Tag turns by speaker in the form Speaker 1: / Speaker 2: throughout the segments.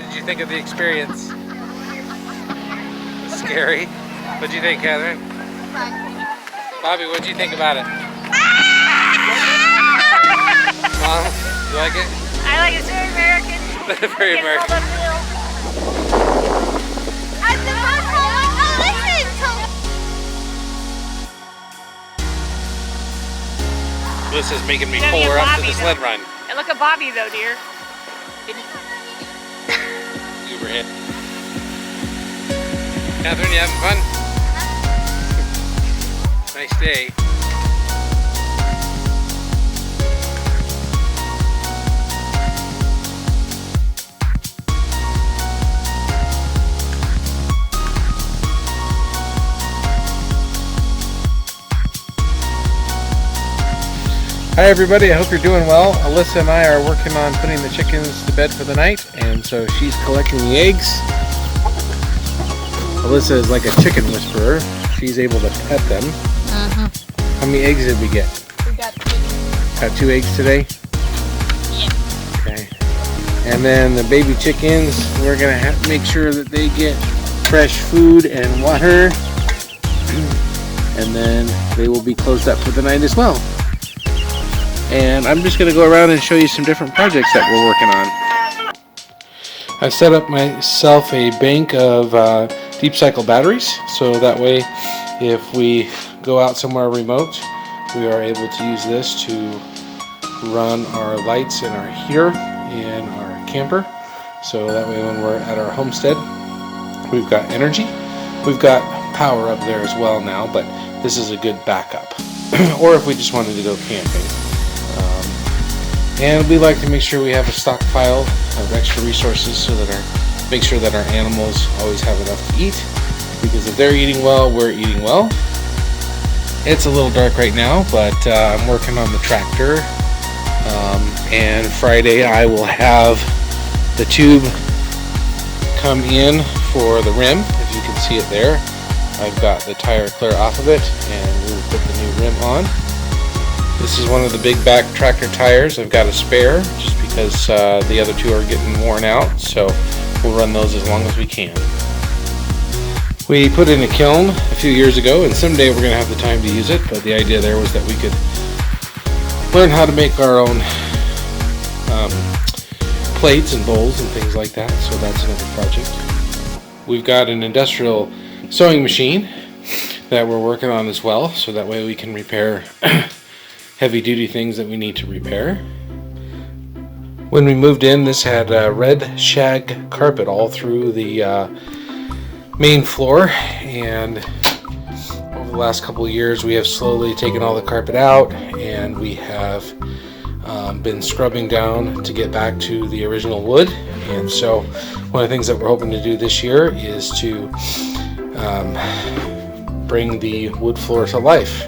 Speaker 1: did you think of the experience? Scary. What'd you think, Catherine? Bobby, what'd you think about it? Mom, you like it?
Speaker 2: I like it. It's very American.
Speaker 1: Very American. This is making me pull her up to the sled run.
Speaker 2: And look at Bobby though, dear.
Speaker 1: Overhead. Catherine, you having fun? Nice day. Hi everybody, I hope you're doing well. Alyssa and I are working on putting the chickens to bed for the night, and so she's collecting the eggs. Alyssa is like a chicken whisperer. She's able to pet them. How many eggs did we get?
Speaker 2: We got 2.
Speaker 1: Got 2 eggs today?
Speaker 2: Yeah.
Speaker 1: Okay. And then the baby chickens, we're gonna have to make sure that they get fresh food and water. And then they will be closed up for the night as well. And I'm just going to go around and show you some different projects that we're working on. I've set up myself a bank of deep cycle batteries, so that way if we go out somewhere remote, we are able to use this to run our lights in our heater in our camper. So that way when we're at our homestead, we've got energy. We've got power up there as well now, but this is a good backup. Or if we just wanted to go camping. And we like to make sure we have a stockpile of extra resources so that make sure that our animals always have enough to eat. Because if they're eating well, we're eating well. It's a little dark right now, but I'm working on the tractor. And Friday I will have the tube come in for the rim, if you can see it there. I've got the tire clear off of it, and we'll put the new rim on. This is one of the big back tractor tires. I've got a spare just because the other 2 are getting worn out, so we'll run those as long as we can. We put in a kiln a few years ago, and someday we're going to have the time to use it, but the idea there was that we could learn how to make our own plates and bowls and things like that, so that's another project. We've got an industrial sewing machine that we're working on as well, so that way we can repair heavy duty things that we need to repair. When we moved in, this had red shag carpet all through the main floor, and over the last couple of years we have slowly taken all the carpet out, and we have been scrubbing down to get back to the original wood. And so one of the things that we're hoping to do this year is to bring the wood floor to life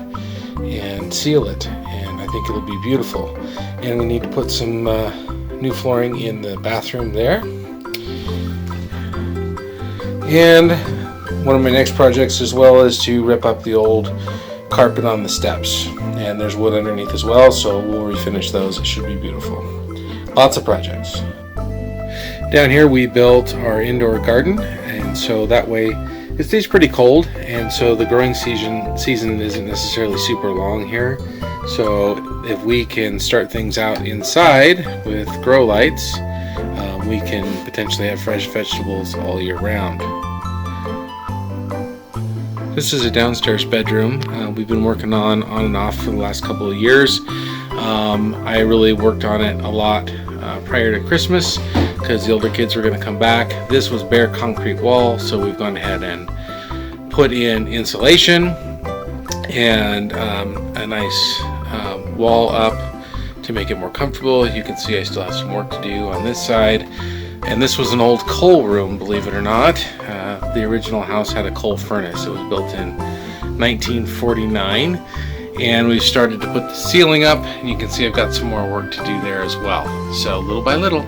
Speaker 1: and seal it. I think it'll be beautiful. And we need to put some new flooring in the bathroom there. And one of my next projects as well is to rip up the old carpet on the steps. And there's wood underneath as well, so we'll refinish those. It should be beautiful. Lots of projects. Down here we built our indoor garden, and so that way it stays pretty cold, and so the growing season isn't necessarily super long here. So if we can start things out inside with grow lights, we can potentially have fresh vegetables all year round. This is a downstairs bedroom. We've been working on and off for the last couple of years. I really worked on it a lot prior to Christmas because the older kids were going to come back. This was bare concrete wall, so we've gone ahead and put in insulation and a nice wall up to make it more comfortable. You can see I still have some work to do on this side. And this was an old coal room, believe it or not. The original house had a coal furnace. It was built in 1949. And we've started to put the ceiling up, and you can see I've got some more work to do there as well. So little by little.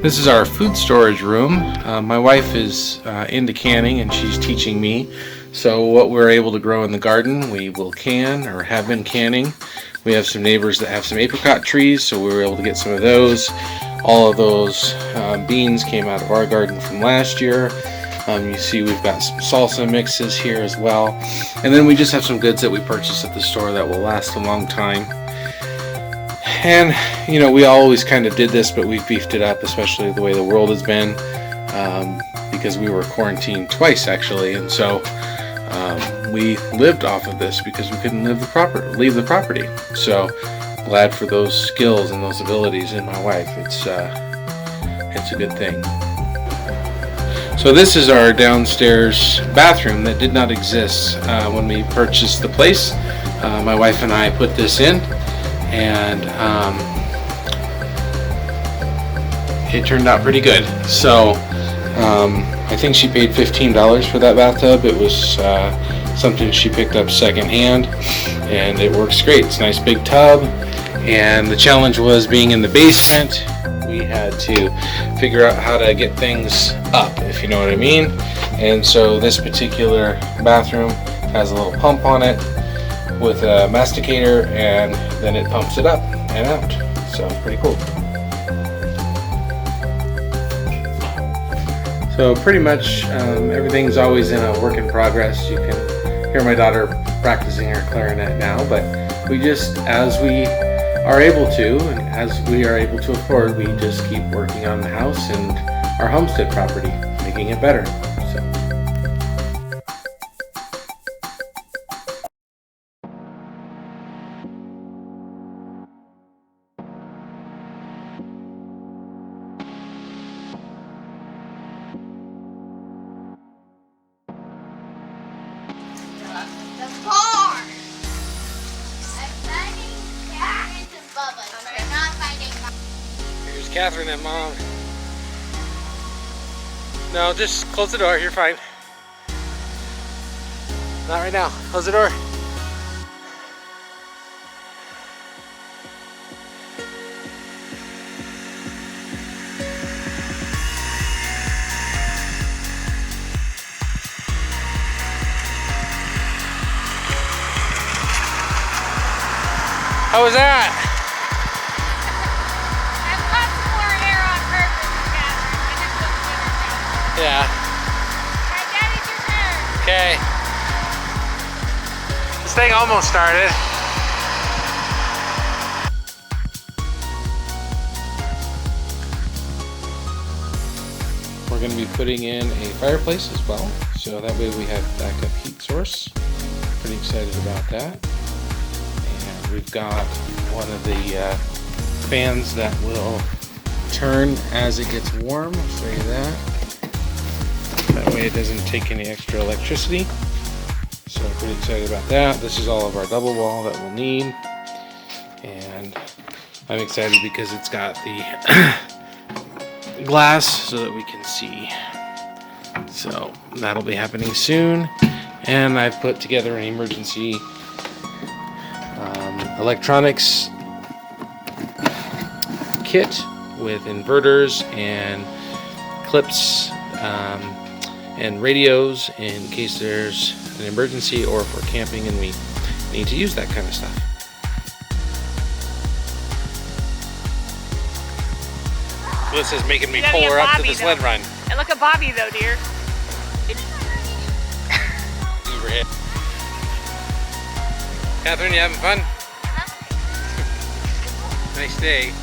Speaker 1: This is our food storage room. My wife is into canning, and she's teaching me. So what we're able to grow in the garden, we will can or have been canning. We have some neighbors that have some apricot trees, so we were able to get some of those. All of those beans came out of our garden from last year. You see we've got some salsa mixes here as well. And then we just have some goods that we purchased at the store that will last a long time. And, you know, we always kind of did this, but we've beefed it up, especially the way the world has been, because we were quarantined twice actually. And so we lived off of this because we couldn't leave the property. So glad for those skills and those abilities in my wife. It's a good thing. So this is our downstairs bathroom that did not exist when we purchased the place. My wife and I put this in, and it turned out pretty good. So I think she paid $15 for that bathtub. It was something she picked up secondhand, and it works great. It's a nice big tub, and the challenge was being in the basement. We had to figure out how to get things up, if you know what I mean. And so this particular bathroom has a little pump on it with a masticator, and then it pumps it up and out. So pretty cool. So pretty much everything's always in a work in progress. You can hear my daughter practicing her clarinet now, but we just, as we are able to, and as we are able to afford, we just keep working on the house and our homestead property, making it better. So.
Speaker 3: The bar! I'm finding Catherine and Bubba. I'm not finding Mom.
Speaker 1: Here's Catherine and Mom. No, just close the door. You're fine. Not right now. Close the door. How was that?
Speaker 2: I cut some more hair on purpose, Catherine. I just looked at her.
Speaker 1: Yeah.
Speaker 2: Alright, Daddy's your turn.
Speaker 1: Okay. This thing almost started. We're going to be putting in a fireplace as well, so that way we have backup heat source. Pretty excited about that. And we've got one of the fans that will turn as it gets warm. I'll show you that. That way it doesn't take any extra electricity. So I'm pretty excited about that. This is all of our double wall that we'll need. And I'm excited because it's got the glass so that we can see. So that'll be happening soon. And I've put together an emergency electronics kit with inverters and clips and radios in case there's an emergency or if we're camping and we need to use that kind of stuff. This is making me pull her up to the sled run.
Speaker 2: And look at Bobby though, dear.
Speaker 1: Overhead. Catherine, you having fun? Nice day.